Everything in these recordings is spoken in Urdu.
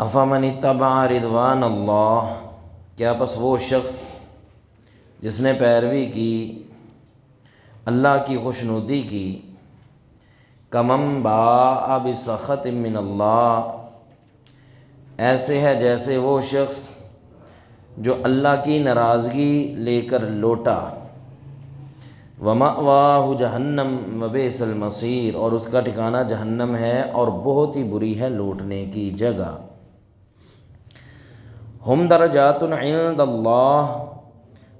افمن اتبع رضوان اللہ، کیا پس وہ شخص جس نے پیروی کی اللہ کی خوشنودی کی، کمن باء بسخط من اللہ، ایسے ہے جیسے وہ شخص جو اللہ کی ناراضگی لے کر لوٹا، ومأواہ جہنم وبئس المصیر، اور اس کا ٹھکانہ جہنم ہے اور بہت ہی بری ہے لوٹنے کی جگہ۔ ہم درجات عند اللہ،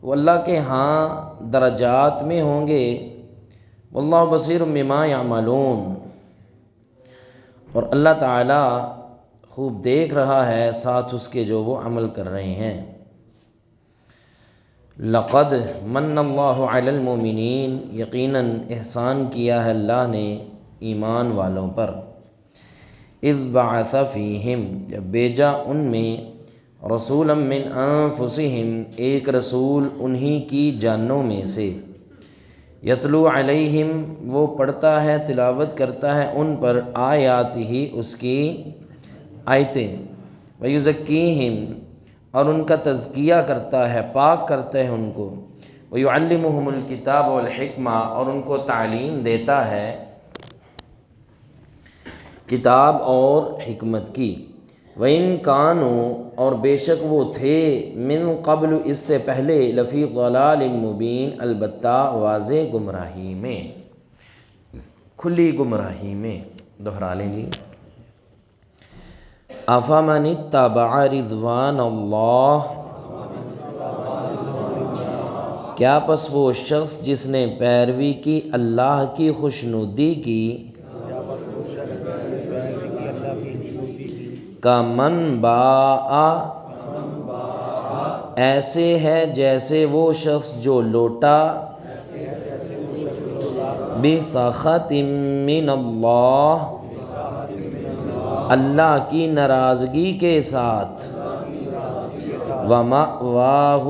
وہ اللہ کے ہاں درجات میں ہوں گے، واللہ بصیر بما یعملون، اور اللہ تعالی خوب دیکھ رہا ہے ساتھ اس کے جو وہ عمل کر رہے ہیں۔ لقد من اللہ علی المؤمنین، یقیناً احسان کیا ہے اللہ نے ایمان والوں پر، اذ بعث فیہم، جب بھیجا ان میں، رسولا من انفسہم، ایک رسول انہی کی جانوں میں سے، یتلو علیہم، وہ پڑھتا ہے تلاوت کرتا ہے ان پر، آیات ہی اس کی آیتیں، ویزکیہم، اور ان کا تزکیہ کرتا ہے، پاک کرتا ہے ان کو، ویعلمہم الکتاب والحکمہ، اور ان کو تعلیم دیتا ہے کتاب اور حکمت کی، وَإِن كَانُوا، اور بے شک وہ تھے، من قبل، اس سے پہلے، لفی ضلال مبین، البتہ واضح گمراہی میں، کھلی گمراہی میں۔ دہرا لیں جی۔ افمن اتبع رضوان اللہ، کیا پس وہ شخص جس نے پیروی کی اللہ کی خوشنودی کی، کمن باء، ایسے ہے جیسے وہ شخص جو لوٹا، بسخط من اللہ، اللہ کی ناراضگی کے ساتھ، ومأواہ،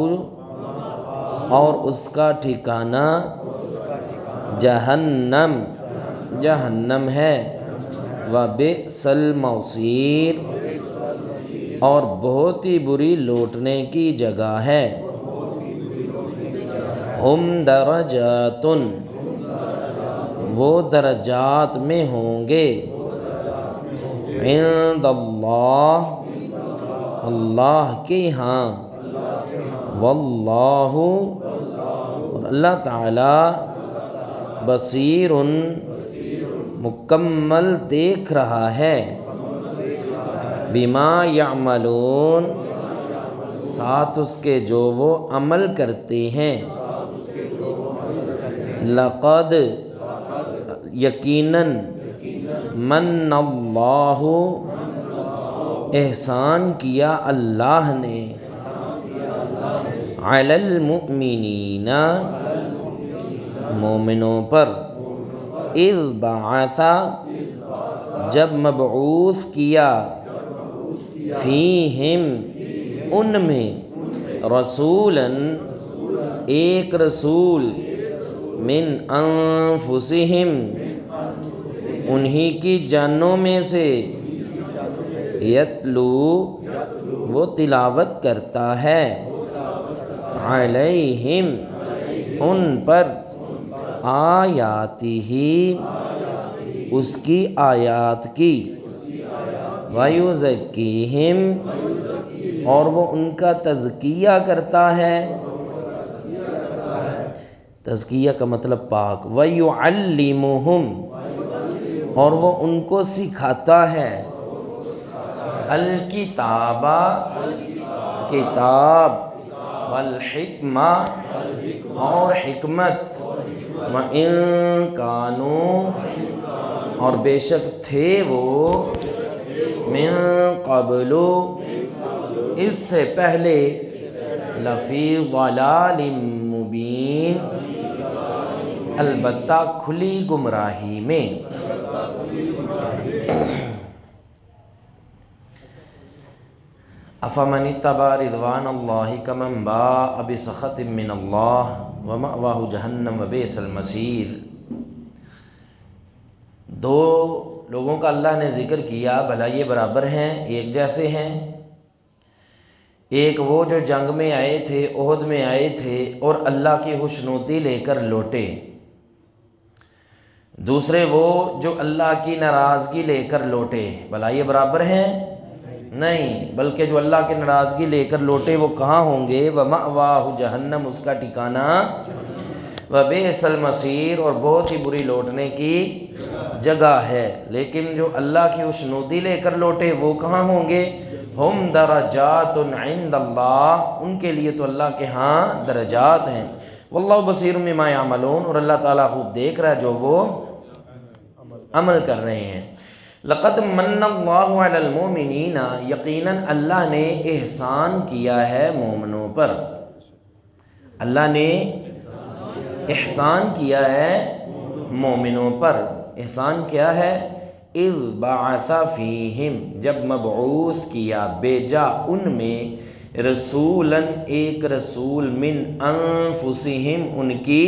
اور اس کا ٹھکانہ جہنم، جہنم ہے، وبئس المصیر، اور بہت ہی بری لوٹنے کی جگہ ہے۔ ہم درجات، وہ درجات میں ہوں گے، عند اللہ، اللہ کے ہاں، واللہ، اور اللہ تعالی، بصیر، مکمل دیکھ رہا ہے، بما یعملون، ساتھ اس کے جو وہ عمل کرتے ہیں۔ لقد، یقیناً، من اللہ، احسان کیا اللہ نے، علی المؤمنین، مومنوں پر، اذ بعث، جب مبعوث کیا، فیہم، ان میں، رسولا، ایک رسول، من انفسہم، انہی کی جانوں میں سے، یتلو، وہ تلاوت کرتا ہے، علیہم، ان پر، آیاتہ، اس کی آیات کی، ویزکیہم، اور وہ ان کا تزکیہ کرتا ہے، تزکیہ کا مطلب پاک، ویعلمہم، اور وہ ان کو سکھاتا ہے، الکتاب، کتاب، والحکمہ، اور حکمت، وَإِن كَانُوا، اور بے شک تھے وہ، من قبل، اس سے پہلے، لفی ضلال مبین، البتہ کھلی گمراہی میں۔ افمن اتبع رضوان اللہ، کمن باء بسخط من اللہ، ومأواہ جہنم وبئس المصیر۔ دو لوگوں کا اللہ نے ذکر کیا بھلا یہ برابر ہیں، ایک جیسے ہیں؟ ایک وہ جو جنگ میں آئے تھے، احد میں آئے تھے اور اللہ کی خوشنودی لے کر لوٹے، دوسرے وہ جو اللہ کی ناراضگی لے کر لوٹے، بھلا یہ برابر ہیں؟ نہیں، بلکہ جو اللہ کی ناراضگی لے کر لوٹے وہ کہاں ہوں گے؟ وَمَأْوَاهُ جہنم، اس کا ٹھکانہ، وَبِئْسَ الْمَصِيرُ، اور بہت ہی بری لوٹنے کی جگہ ہے۔ لیکن جو اللہ کی خوشنودی لے کر لوٹے وہ کہاں ہوں گے؟ ہم درجات عند اللہ، ان کے لیے تو اللہ کے ہاں درجات ہیں۔ واللہ بصیر بما یعملون، اور اللہ تعالیٰ خوب دیکھ رہا ہے جو وہ عمل کر رہے ہیں۔ لقد من اللہ علی المؤمنین، یقیناً اللہ نے احسان کیا ہے مومنوں پر، اللہ نے احسان کیا ہے مومنوں پر۔ احسان کیا ہے؟ اذ بعث فیہم، جب مبعوث کیا، بھیجا ان میں، رسولاً، ایک رسول، من انفسہم، ان کی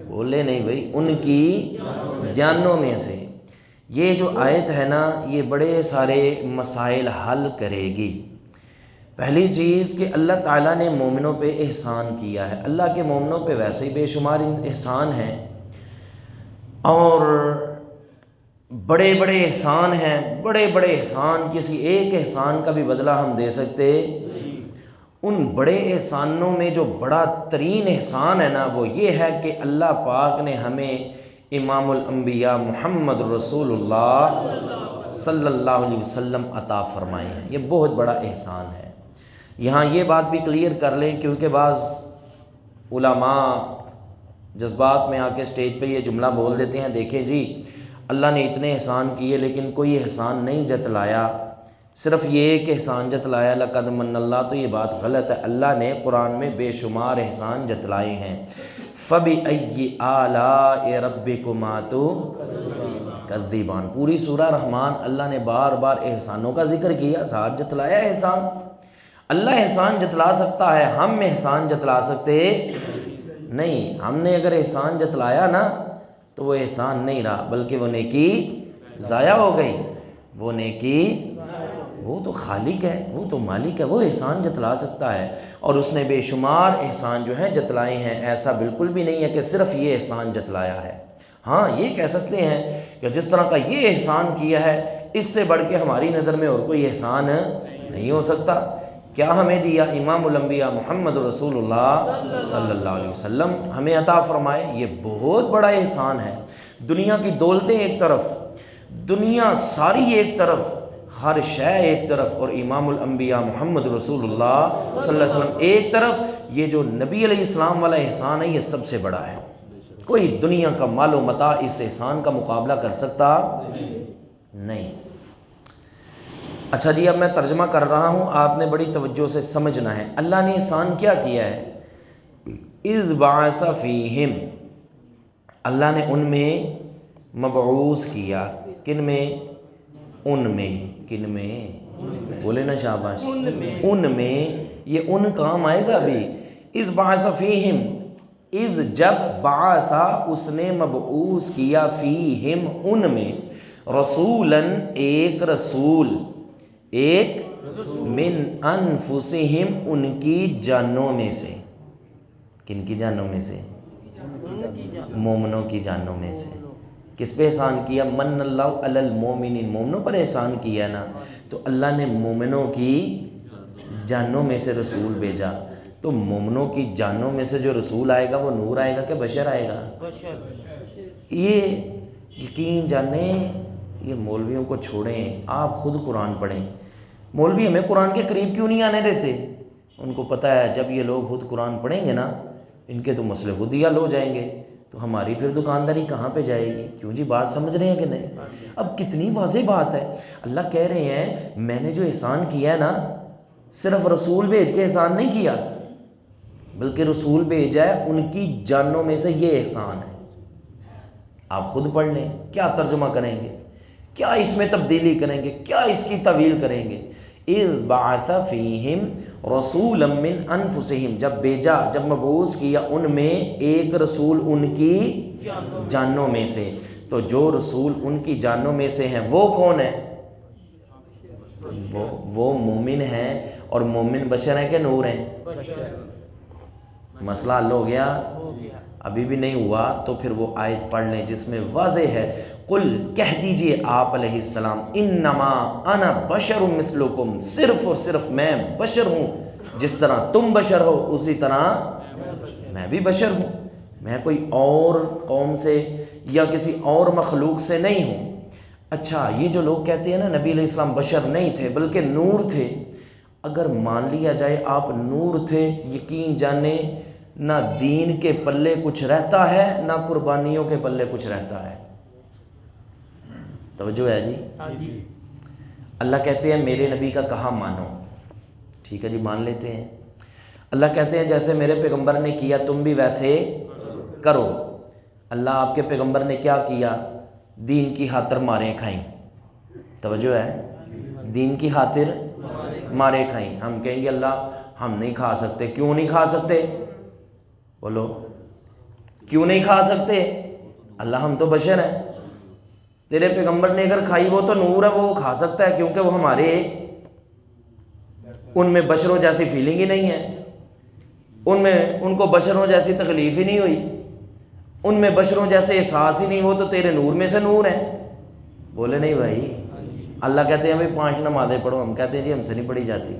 بولے نہیں بھائی، ان کی جانوں میں سے۔ یہ جو آیت ہے نا، یہ بڑے سارے مسائل حل کرے گی۔ پہلی چیز کہ اللہ تعالیٰ نے مومنوں پہ احسان کیا ہے، اللہ کے مومنوں پہ ویسے ہی بے شمار احسان ہیں، اور بڑے بڑے احسان ہیں، بڑے بڑے احسان، کسی ایک احسان کا بھی بدلہ ہم دے سکتے۔ ان بڑے احسانوں میں جو بڑا ترین احسان ہے نا، وہ یہ ہے کہ اللہ پاک نے ہمیں امام الانبیاء محمد رسول اللہ صلی اللہ علیہ وسلم عطا فرمائے ہیں۔ یہ بہت بڑا احسان ہے۔ یہاں یہ بات بھی کلیئر کر لیں، کیونکہ بعض علماء جذبات میں آ کے اسٹیج پہ یہ جملہ بول دیتے ہیں، دیکھیں جی اللہ نے اتنے احسان کیے لیکن کوئی احسان نہیں جتلایا، صرف یہ ایک احسان جتلایا، لقد من اللہ، تو یہ بات غلط ہے۔ اللہ نے قرآن میں بے شمار احسان جتلائے ہیں۔ فَبِأَيِّ آلَاءِ رَبِّكُمَا تُكَذِّبَانِ، پوری سورہ رحمان اللہ نے بار بار احسانوں کا ذکر کیا، ساتھ جتلایا احسان۔ اللہ احسان جتلا سکتا ہے، ہم احسان جتلا سکتے نہیں۔ ہم نے اگر احسان جتلایا نا تو وہ احسان نہیں رہا، بلکہ وہ نیکی ضائع ہو گئی۔ وہ نیکی، وہ تو خالق ہے، وہ تو مالک ہے، وہ احسان جتلا سکتا ہے، اور اس نے بے شمار احسان جو ہیں جتلائے ہیں۔ ایسا بالکل بھی نہیں ہے کہ صرف یہ احسان جتلایا ہے۔ ہاں یہ کہہ سکتے ہیں کہ جس طرح کا یہ احسان کیا ہے، اس سے بڑھ کے ہماری نظر میں اور کوئی احسان نہیں ہو سکتا۔ کیا ہمیں دیا؟ امام الانبیاء محمد رسول اللہ صلی اللہ علیہ وسلم ہمیں عطا فرمائے، یہ بہت بڑا احسان ہے۔ دنیا کی دولتیں ایک طرف، دنیا ساری ایک طرف، ہر شے ایک طرف، اور امام الانبیاء محمد رسول اللہ صلی اللہ علیہ وسلم ایک طرف، یہ جو نبی علیہ السلام والا احسان ہے یہ سب سے بڑا ہے۔ کوئی دنیا کا مال و متاع اس احسان کا مقابلہ کر سکتا نہیں۔ اچھا جی، اب میں ترجمہ کر رہا ہوں، آپ نے بڑی توجہ سے سمجھنا ہے۔ اللہ نے احسان کیا کیا ہے؟ اذ بعث فیہم، اللہ نے ان میں مبعوث کیا، کن میں؟ ان میں، کن میں؟ بولے نا شاباش، ان میں، یہ ان کام آئے گا ابھی۔ اذ بعث فیہم، اذ جب، بعث اس نے مبعوث کیا، فیہم ان میں، رسولاً ایک رسول، ایک، من انفسہم ان کی جانوں میں سے۔ کن کی جانوں میں سے؟ مومنوں کی جانوں میں سے۔ کس پہ احسان کیا؟ من اللہ علی المومنین، مومنوں پر احسان کیا نا، تو اللہ نے مومنوں کی جانوں میں سے رسول بھیجا۔ تو مومنوں کی جانوں میں سے جو رسول آئے گا وہ نور آئے گا کہ بشر آئے گا؟ یہ یقین جانیں، یہ مولویوں کو چھوڑیں، آپ خود قرآن پڑھیں۔ مولوی ہمیں قرآن کے قریب کیوں نہیں آنے دیتے؟ ان کو پتہ ہے جب یہ لوگ خود قرآن پڑھیں گے نا، ان کے تو مسئلے خود ہی حل ہو جائیں گے، تو ہماری پھر دکانداری کہاں پہ جائے گی؟ کیوں جی، بات سمجھ رہے ہیں کہ نہیں؟ اب کتنی واضح بات ہے۔ اللہ کہہ رہے ہیں میں نے جو احسان کیا ہے نا، صرف رسول بھیج کے احسان نہیں کیا، بلکہ رسول بھیجا ہے ان کی جانوں میں سے، یہ احسان ہے۔ آپ خود پڑھ لیں، کیا ترجمہ کریں گے، کیا اس میں تبدیلی کریں گے، کیا اس کی تعویل کریں گے؟ اذ بعث فیہم رسولا من انفسہم، جب بھیجا، جب مبعوث کیا ان میں ایک رسول ان کی جانوں میں سے۔ تو جو رسول ان کی جانوں میں سے ہیں وہ کون ہیں؟ وہ مومن ہیں، اور مومن بشر ہیں کہ نور ہیں؟ مسئلہ حل ہو گیا؟ ابھی بھی نہیں ہوا تو پھر وہ آیت پڑھ لیں جس میں واضح ہے، قل کہہ دیجئے آپ علیہ السلام، انما انا بشر مثلکم، صرف اور صرف میں بشر ہوں، جس طرح تم بشر ہو اسی طرح میں بھی بشر ہوں، میں کوئی اور قوم سے یا کسی اور مخلوق سے نہیں ہوں۔ اچھا، یہ جو لوگ کہتے ہیں نا نبی علیہ السلام بشر نہیں تھے بلکہ نور تھے، اگر مان لیا جائے آپ نور تھے، یقین جانیں نہ دین کے پلے کچھ رہتا ہے نہ قربانیوں کے پلے کچھ رہتا ہے۔ توجہ ہے جی؟ اللہ کہتے ہیں میرے نبی کا کہا مانو، ٹھیک ہے جی مان لیتے ہیں۔ اللہ کہتے ہیں جیسے میرے پیغمبر نے کیا تم بھی ویسے کرو۔ اللہ آپ کے پیغمبر نے کیا کیا؟ دین کی خاطر ماریں کھائیں۔ توجہ ہے؟ دین کی خاطر مارے کھائیں۔ ہم کہیں گے اللہ ہم نہیں کھا سکتے، کیوں نہیں کھا سکتے؟ بولو کیوں نہیں کھا سکتے؟ اللہ ہم تو بشر ہیں، تیرے پیغمبر نے اگر کھائی وہ تو نور ہے، وہ کھا سکتا ہے کیونکہ وہ ہمارے ان میں بشروں جیسی فیلنگ ہی نہیں ہے، ان کو بشروں جیسی تکلیف ہی نہیں ہوئی، ان میں بشروں جیسے احساس ہی نہیں، وہ تو تیرے نور میں سے نور ہے۔ بولے نہیں بھائی؟ اللہ کہتے ہیں ہمیں 5 نمازیں پڑھو، ہم کہتے ہیں جی ہم سے نہیں پڑھی جاتی۔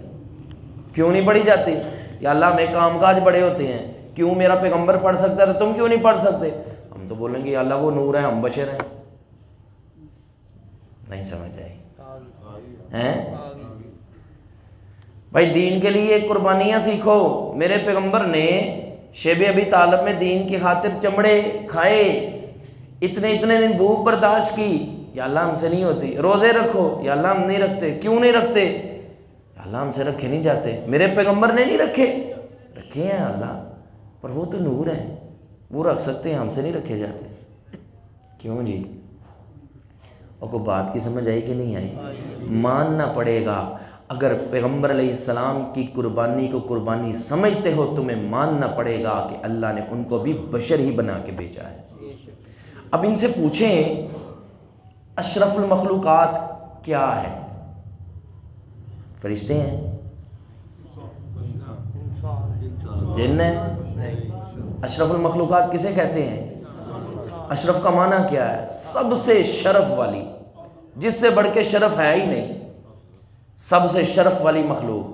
کیوں نہیں پڑھی جاتی؟ یا اللہ ہمیں کام کاج بڑے ہوتے ہیں، کیوں میرا پیغمبر پڑھ سکتا ہے تو تم کیوں نہیں پڑھ سکتے؟ ہم تو بولیں گے یا اللہ وہ نور ہے ہم بشر ہیں۔ نہیں سمجھ آئی ہیں؟ بھائی دین کے لیے قربانیاں سیکھو۔ میرے پیغمبر نے شیب ابی طالب میں دین کی خاطر چمڑے کھائے، اتنے دن بھوک برداشت کی، یا اللہ ہم سے نہیں ہوتی۔ روزے رکھو، یا اللہ ہم نہیں رکھتے، کیوں نہیں رکھتے؟ یا اللہ ہم سے رکھے نہیں جاتے۔ میرے پیغمبر نے نہیں رکھے ہیں اللہ، پر وہ تو نور ہے، وہ رکھ سکتے ہیں، ہم سے نہیں رکھے جاتے۔ کیوں جی؟ اور کو بات کی سمجھ آئی کہ نہیں آئی؟ ماننا پڑے گا۔ اگر پیغمبر علیہ السلام کی قربانی کو قربانی سمجھتے ہو تمہیں ماننا پڑے گا کہ اللہ نے ان کو بھی بشر ہی بنا کے بھیجا ہے۔ اب ان سے پوچھیں اشرف المخلوقات کیا ہے؟ فرشتے ہیں؟ جن ہیں؟ اشرف المخلوقات کسے کہتے ہیں؟ اشرف کا معنی کیا ہے؟ سب سے شرف والی، جس سے بڑھ کے شرف ہے ہی نہیں، سب سے شرف والی مخلوق۔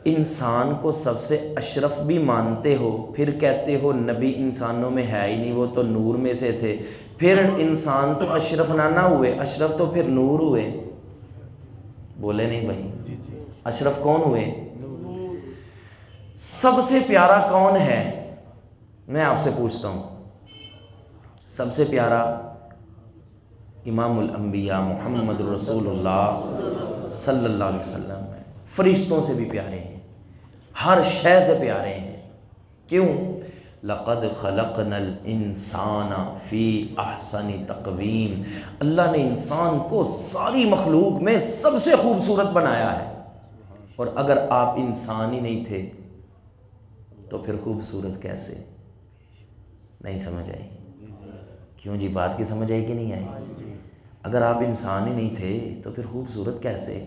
انسان کو سب سے اشرف بھی مانتے ہو، پھر کہتے ہو نبی انسانوں میں ہے ہی نہیں، وہ تو نور میں سے تھے، پھر انسان تو اشرف نہ ہوئے، اشرف تو پھر نور ہوئے۔ بولے نہیں بھائی؟ اشرف کون ہوئے؟ سب سے پیارا کون ہے؟ میں آپ سے پوچھتا ہوں، سب سے پیارا امام الانبیاء محمد رسول اللہ صلی اللہ علیہ وسلم ہے، فرشتوں سے بھی پیارے ہیں، ہر شے سے پیارے ہیں۔ کیوں؟ لقد خلقنا الانسان فی احسن تقویم، اللہ نے انسان کو ساری مخلوق میں سب سے خوبصورت بنایا ہے، اور اگر آپ انسان ہی نہیں تھے تو پھر خوبصورت کیسے؟ نہیں سمجھ آئی؟ کیوں جی بات کی سمجھ آئی کہ نہیں آئی؟ اگر آپ انسان ہی نہیں تھے تو پھر خوبصورت کیسے؟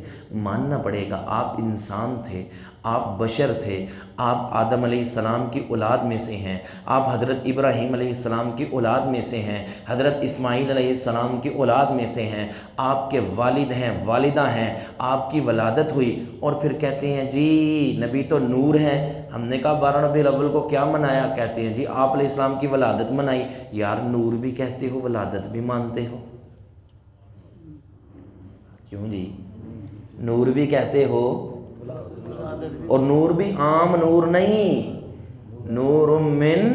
ماننا پڑے گا آپ انسان تھے، آپ بشر تھے، آپ آدم علیہ السلام کی اولاد میں سے ہیں، آپ حضرت ابراہیم علیہ السلام کی اولاد میں سے ہیں، حضرت اسماعیل علیہ السلام کی اولاد میں سے ہیں، آپ کے والد ہیں، والدہ ہیں، آپ کی ولادت ہوئی، اور پھر کہتے ہیں جی نبی تو نور ہیں۔ ہم نے کہا 12 ربیع الاول کو کیا منایا؟ کہتے ہیں جی آپ علیہ السلام کی ولادت منائی۔ یار نور بھی کہتے ہو، ولادت بھی مانتے ہو، کیوں جی؟ نور بھی کہتے ہو، اور نور بھی عام نور نہیں، نور من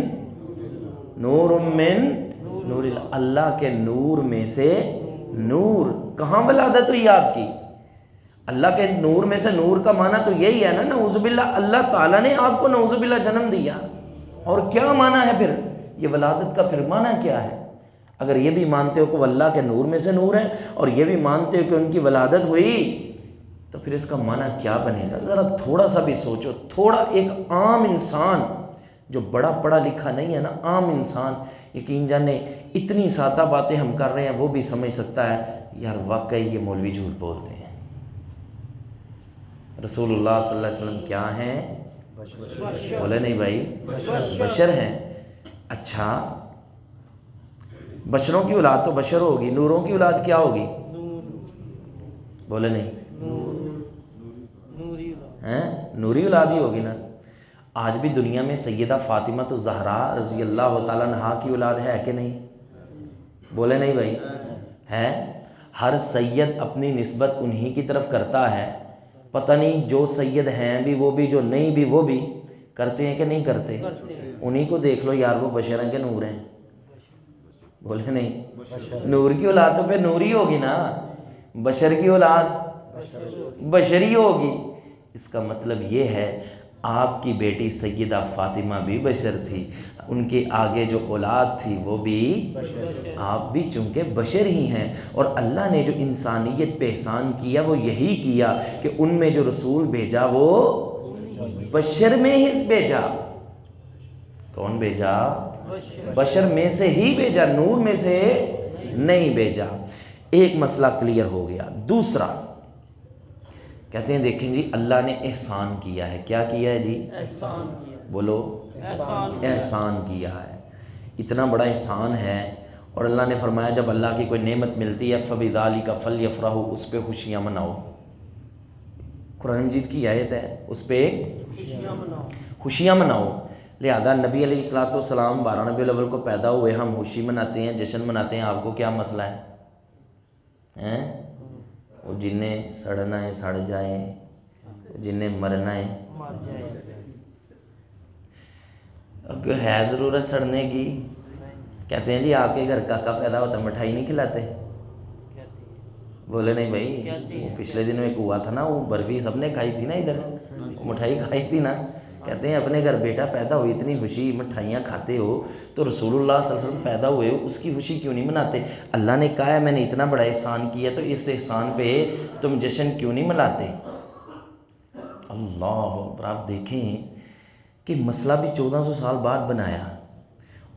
نور اللہ کے نور میں سے نور۔ کہاں ولادت ہوئی آپ کی؟ اللہ کے نور میں سے نور کا معنی تو یہی ہے نا، نعوذ باللہ اللہ تعالیٰ نے آپ کو نعوذ باللہ جنم دیا، اور کیا معنی ہے پھر یہ ولادت کا؟ پھر معنی کیا ہے؟ اگر یہ بھی مانتے ہو کہ وہ اللہ کے نور میں سے نور ہے، اور یہ بھی مانتے ہو کہ ان کی ولادت ہوئی، تو پھر اس کا معنی کیا بنے گا؟ ذرا تھوڑا سا بھی سوچو، تھوڑا۔ ایک عام انسان جو بڑا پڑھا لکھا نہیں ہے نا، عام انسان یقین جانے اتنی سادہ باتیں ہم کر رہے ہیں وہ بھی سمجھ سکتا ہے یار واقعی یہ مولوی جھوٹ بولتے ہیں۔ رسول اللہ صلی اللہ علیہ وسلم کیا ہیں؟ بولے نہیں بھائی، بشر ہیں۔ اچھا بشروں کی اولاد تو بشر ہوگی، نوروں کی اولاد کیا ہوگی؟ بولے نہیں، نوری اولاد ہی ہوگی نا۔ آج بھی دنیا میں سیدہ فاطمہ الزہرا رضی اللہ تعالیٰ عنہا کی اولاد ہے کہ نہیں؟ بولے نہیں بھائی، ہے۔ ہر سید اپنی نسبت انہی کی طرف کرتا ہے، پتہ نہیں جو سید ہیں بھی وہ بھی، جو نہیں بھی وہ بھی کرتے ہیں کہ نہیں کرتے؟ انہی کو دیکھ لو یار، وہ بشر ہیں کہ نور ہیں؟ بولے نہیں، نور کی اولاد تو پھر نوری ہوگی نا، بشر کی اولاد بشری ہوگی۔ اس کا مطلب یہ ہے آپ کی بیٹی سیدہ فاطمہ بھی بشر تھی، ان کے آگے جو اولاد تھی وہ بھی، آپ بھی چونکہ بشر ہی ہیں۔ اور اللہ نے جو انسانیت پہ احسان کیا وہ یہی کیا کہ ان میں جو رسول بھیجا وہ بشر میں ہی بھیجا۔ کون بھیجا؟ بشر میں سے ہی بھیجا، نور میں سے نہیں بھیجا۔ ایک مسئلہ کلیئر ہو گیا۔ دوسرا کہتے ہیں دیکھیں جی اللہ نے احسان کیا ہے۔ کیا کیا ہے جی؟ احسان کیا۔ بولو، احسان کیا ہے۔ اتنا بڑا احسان ہے، اور اللہ نے فرمایا جب اللہ کی کوئی نعمت ملتی ہے فَبِذَلِكَ فَلْيَفْرَحُوا، اس پہ خوشیاں مناؤ۔ قرآن مجید کی آیت ہے، اس پہ خوشیاں مناؤ۔ لہذا نبی علیہ السلام 12 ربیع الاول کو پیدا ہوئے، ہم خوشی مناتے ہیں، جشن مناتے ہیں، آپ کو کیا مسئلہ ہے؟ وہ جنہیں سڑنا ہے سڑ جائیں، جنہیں مرنا ہے مر جائیں۔ اب ہے ضرورت سڑنے کی؟ کہتے ہیں جی آپ کے گھر کاکا پیدا ہوتا مٹھائی نہیں کھلاتے؟ بولے نہیں بھائی، وہ پچھلے دنوں ایک ہوا تھا نا، وہ برفی سب نے کھائی تھی نا، ادھر وہ مٹھائی کھائی تھی نا۔ کہتے ہیں اپنے گھر بیٹا پیدا ہوئی، اتنی خوشی، مٹھائیاں کھاتے ہو، تو رسول اللہ صلی اللہ علیہ وسلم پیدا ہوئے ہو، اس کی خوشی کیوں نہیں مناتے؟ اللہ نے کہا ہے میں نے اتنا بڑا احسان کیا تو اس احسان پہ تم جشن کیوں نہیں مناتے؟ اللہ اکبر۔ آپ دیکھیں کہ مسئلہ بھی 1400 سال بعد بنایا،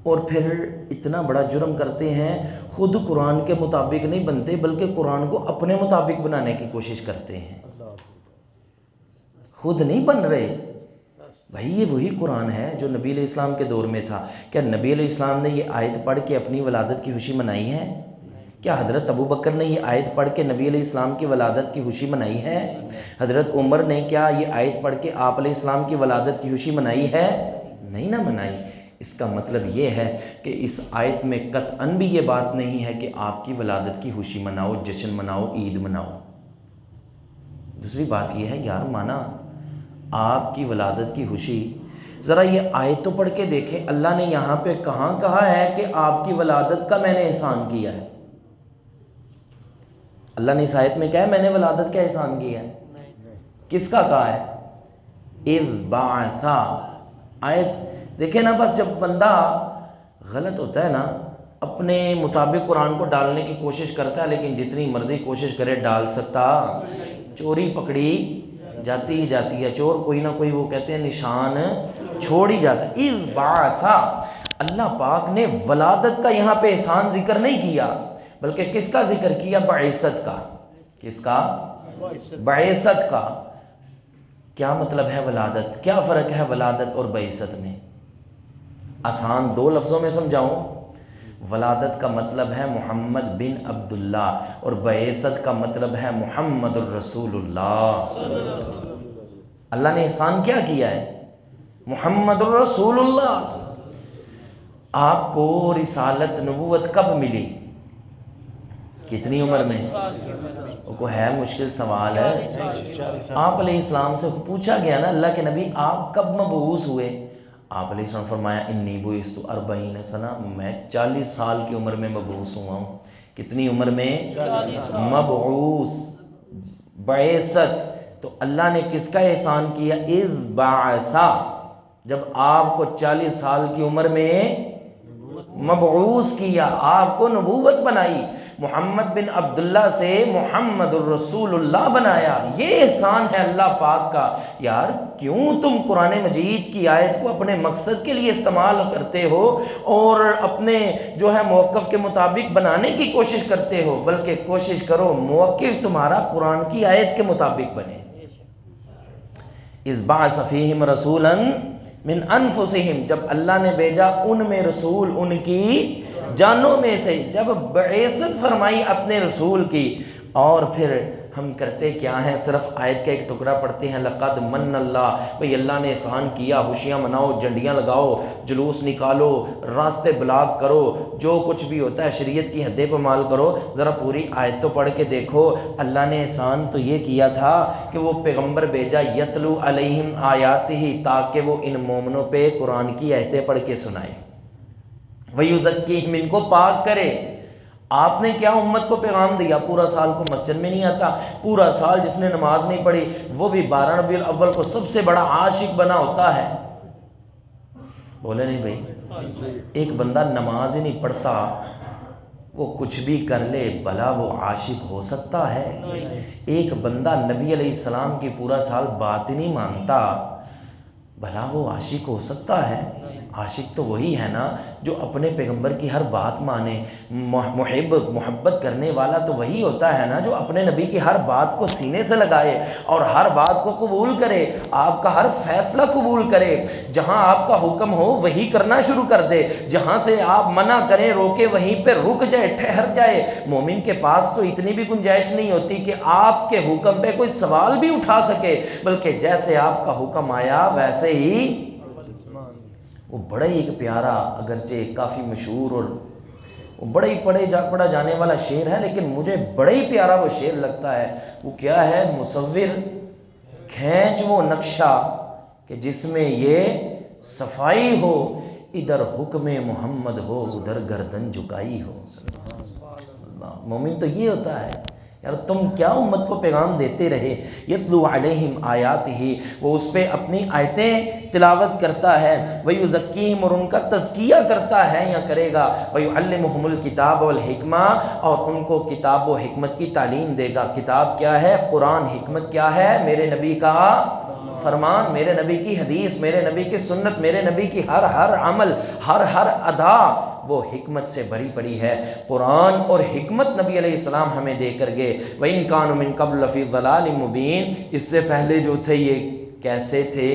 اور پھر اتنا بڑا جرم کرتے ہیں، خود قرآن کے مطابق نہیں بنتے بلکہ قرآن کو اپنے مطابق بنانے کی کوشش کرتے ہیں، خود نہیں بن رہے۔ بھائی یہ وہی قرآن ہے جو نبی علیہ السلام کے دور میں تھا۔ کیا نبی علیہ السلام نے یہ آیت پڑھ کے اپنی ولادت کی خوشی منائی ہے؟ کیا حضرت ابو بکر نے یہ آیت پڑھ کے نبی علیہ السلام کی ولادت کی خوشی منائی ہے؟ حضرت عمر نے کیا یہ آیت پڑھ کے آپ علیہ السلام کی ولادت کی خوشی منائی ہے؟ نہیں نہ منائی۔ اس کا مطلب یہ ہے کہ اس آیت میں قطعاً بھی یہ بات نہیں ہے کہ آپ کی ولادت کی خوشی مناؤ، جشن مناؤ، عید مناؤ۔ دوسری بات یہ ہے یار مانا آپ کی ولادت کی خوشی، ذرا یہ آیت تو پڑھ کے دیکھیں، اللہ نے یہاں پہ کہاں کہا ہے کہ آپ کی ولادت کا میں نے احسان کیا ہے؟ اللہ نے اس آیت میں کہا ہے میں نے ولادت کا احسان کیا ہے؟ کس کا کہا ہے؟ اذ بعث۔ آیت دیکھیں نا، بس جب بندہ غلط ہوتا ہے نا اپنے مطابق قرآن کو ڈالنے کی کوشش کرتا ہے، لیکن جتنی مرضی کوشش کرے ڈال سکتا، چوری پکڑی جاتی ہی جاتی ہے، چور کوئی نہ کوئی وہ کہتے ہیں نشان چھوڑ ہی جاتا ہے۔ اذ بعث، اللہ پاک نے ولادت کا یہاں پہ احسان ذکر نہیں کیا بلکہ کس کا ذکر کیا؟ بعثت کا۔ کس کا؟ بعثت کا۔ کیا مطلب ہے ولادت؟ کیا فرق ہے ولادت اور بعثت میں؟ آسان 2 لفظوں میں سمجھاؤں۔ ولادت کا مطلب ہے محمد بن عبداللہ، اور بعثت کا مطلب ہے محمد الرسول اللہ۔ اللہ نے احسان کیا کیا ہے؟ محمد الرسول اللہ۔ آپ کو رسالت نبوت کب ملی؟ کتنی عمر میں؟ وہ ہے مشکل سوال ہے۔ آپ علیہ السلام سے پوچھا گیا نا اللہ کے نبی آپ کب مبعوث ہوئے؟ آپ علیہ السلام فرمایا انی بعثت 40 سنہ، میں 40 سال کی عمر میں مبعوث ہوا ہوں۔ کتنی عمر میں؟ مبعوث، بعثت۔ تو اللہ نے کس کا احسان کیا؟ اذ بعث، جب آپ کو 40 سال کی عمر میں مبعوث کیا، آپ کو نبوت بنائی، محمد بن عبداللہ سے محمد الرسول اللہ بنایا۔ یہ احسان ہے اللہ پاک کا۔ یار کیوں تم قرآن مجید کی آیت کو اپنے مقصد کے لیے استعمال کرتے ہو اور اپنے جو ہے موقف کے مطابق بنانے کی کوشش کرتے ہو؟ بلکہ کوشش کرو موقف تمہارا قرآن کی آیت کے مطابق بنے۔ اذ بعث فیہم رسولا من انفسہم، جب اللہ نے بھیجا ان میں رسول، ان کی جانوں میں سے، جب بعثت فرمائی اپنے رسول کی۔ اور پھر ہم کرتے کیا ہیں؟ صرف آیت کا ایک ٹکڑا پڑھتے ہیں، لقد من اللہ، بھئی اللہ نے احسان کیا، خوشیاں مناؤ، جھنڈیاں لگاؤ، جلوس نکالو، راستے بلاک کرو، جو کچھ بھی ہوتا ہے شریعت کی حدیں پامال کرو۔ ذرا پوری آیت تو پڑھ کے دیکھو، اللہ نے احسان تو یہ کیا تھا کہ وہ پیغمبر بھیجا یتلو علیہم آیاتہ، تاکہ وہ ان مومنوں پہ قرآن کی آیتیں پڑھ کے سنائے، وَيُزَكِّيهِمْ، ان کو پاک کرے۔ آپ نے کیا امت کو پیغام دیا؟ پورا سال کو مسجد میں نہیں آتا، پورا سال جس نے نماز نہیں پڑھی وہ بھی 12 ربیع الاول کو سب سے بڑا عاشق بنا ہوتا ہے۔ بولے نہیں بھائی؟ ایک بندہ نماز ہی نہیں پڑھتا، وہ کچھ بھی کر لے، بھلا وہ عاشق ہو سکتا ہے؟ ایک بندہ نبی علیہ السلام کی پورا سال بات ہی نہیں مانتا، بھلا وہ عاشق ہو سکتا ہے؟ عاشق تو وہی ہے نا جو اپنے پیغمبر کی ہر بات مانے، محبت کرنے والا تو وہی ہوتا ہے نا جو اپنے نبی کی ہر بات کو سینے سے لگائے اور ہر بات کو قبول کرے، آپ کا ہر فیصلہ قبول کرے، جہاں آپ کا حکم ہو وہی کرنا شروع کر دے، جہاں سے آپ منع کریں روکے وہیں پہ رک جائے، ٹھہر جائے۔ مومن کے پاس تو اتنی بھی گنجائش نہیں ہوتی کہ آپ کے حکم پہ کوئی سوال بھی اٹھا سکے، بلکہ جیسے آپ کا حکم آیا ویسے ہی۔ وہ بڑا ہی ایک پیارا، اگرچہ کافی مشہور اور وہ بڑا ہی پڑھا جانے والا شعر ہے، لیکن مجھے بڑا ہی پیارا وہ شعر لگتا ہے۔ وہ کیا ہے؟ مصور کھینچ وہ نقشہ کہ جس میں یہ صفائی ہو، ادھر حکم محمد ہو، ادھر گردن جھکائی ہو۔ مومن تو یہ ہوتا ہے یار، تم کیا امت کو پیغام دیتے رہے؟ یتلو علیہم آیاتہ، وہ اس پہ اپنی آیتیں تلاوت کرتا ہے، ویزکیہم، اور ان کا تزکیہ کرتا ہے یا کرے گا، ویعلمہم الکتاب والحکمہ، اور ان کو کتاب و حکمت کی تعلیم دے گا۔ کتاب کیا ہے؟ قرآن۔ حکمت کیا ہے؟ میرے نبی کا فرمان، میرے نبی کی حدیث، میرے نبی کی سنت، میرے نبی کی ہر عمل، ہر ادا وہ حکمت سے بھری پڑی ہے۔ قرآن اور حکمت نبی علیہ السلام ہمیں دے کر گئے۔ وَإِن كَانُوا مِن قَبْلُ لَفِي ضَلَالٍ مُبِينٍ، اس سے پہلے جو تھے یہ کیسے تھے؟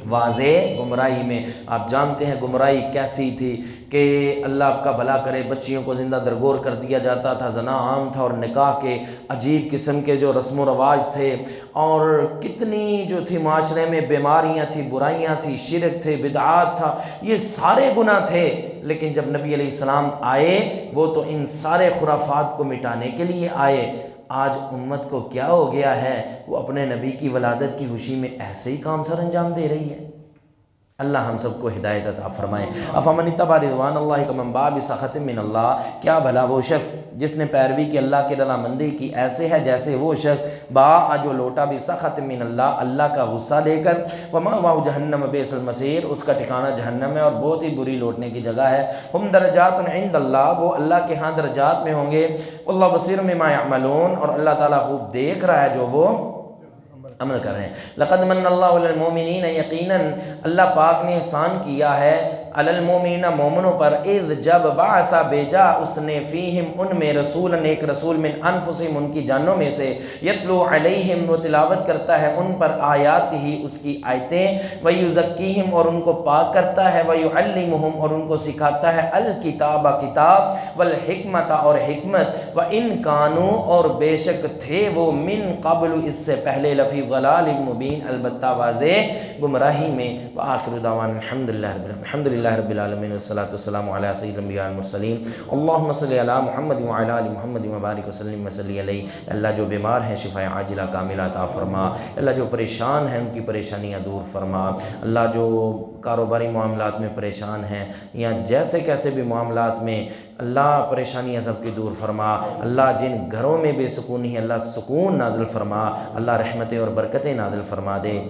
واضح گمراہی میں۔ آپ جانتے ہیں گمراہی کیسی تھی کہ اللہ آپ کا بھلا کرے، بچیوں کو زندہ درگور کر دیا جاتا تھا، زنا عام تھا، اور نکاح کے عجیب قسم کے جو رسم و رواج تھے، اور کتنی جو تھی معاشرے میں بیماریاں تھیں، برائیاں تھیں، شرک تھے، بدعات تھا، یہ سارے گناہ تھے۔ لیکن جب نبی علیہ السلام آئے وہ تو ان سارے خرافات کو مٹانے کے لیے آئے۔ آج امت کو کیا ہو گیا ہے؟ وہ اپنے نبی کی ولادت کی خوشی میں ایسے ہی کام سر انجام دے رہی ہے۔ اللہ ہم سب کو ہدایت عطا فرمائے۔ افمن اتبع رضوان اللہ کمن باء بسخط من اللہ، کیا بھلا وہ شخص جس نے پیروی کی اللہ کی رضامندی کی، ایسے ہے جیسے وہ شخص باء جو لوٹا بسخط من اللہ، اللہ کا غصہ لے کر، ومأواہ جہنم بئس المصیر، اس کا ٹھکانہ جہنم ہے اور بہت ہی بری لوٹنے کی جگہ ہے۔ ہم درجات عند اللہ، وہ اللہ کے ہاں درجات میں ہوں گے۔ واللہ بصیر بما یعملون، اور اللہ تعالیٰ خوب دیکھ رہا ہے جو وہ عمل کر رہے ہیں۔ لقد من اللہ علی المؤمنین، یقیناً اللہ پاک نے احسان کیا ہے علی المؤمنین، مومنوں پر، اذ جب بعث بھیجا اس نے، فیہم ان میں، رسولا ایک رسول، من انفسہم ان کی جانوں میں سے، یتلو علیہم وہ تلاوت کرتا ہے ان پر، آیات ہی اس کی آیتیں، ویزکیہم اور ان کو پاک کرتا ہے، ویعلمہم اور ان کو سکھاتا ہے، الکتاب کتاب، والحکمت اور حکمت، وان کانوا اور بے شک تھے وہ، من قبل اس سے پہلے، لفی ضلال مبین البتہ واضح گمراہی میں۔ وآخر دعوانا الحمدللہ رب العالمین، والصلاة والسلام علی سید الانبیاء والمرسلین، اللہم صلی علی محمد وعلی آل محمد وبارک وسلم وصلی علیہ۔ اللہ جو بیمار ہیں شفا عاجلہ کاملہ عطا فرما، اللہ جو پریشان ہیں ان کی پریشانیاں دور فرما، اللہ جو کاروباری معاملات میں پریشان ہیں یا جیسے کیسے بھی معاملات میں، اللہ پریشانیاں سب کی دور فرما، اللہ جن گھروں میں بے سکونی ہے اللہ سکون نازل فرما، اللہ رحمتیں اور برکتیں نازل فرما دے۔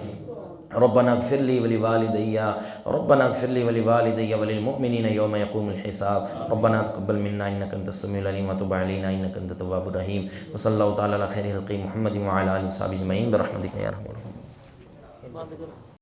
ربنا اغفر لي ولوالدي ربنا اغفر لي ولوالدي وللمؤمنين يوم يقوم الحساب ربنا تقبل منا انك انت السميع العليم وتب علينا انك انت التواب الرحيم وصلى الله تعالى على خير خلق محمد وعلى اله وصحبه اجمعين برحمتك يا ارحم الراحمين.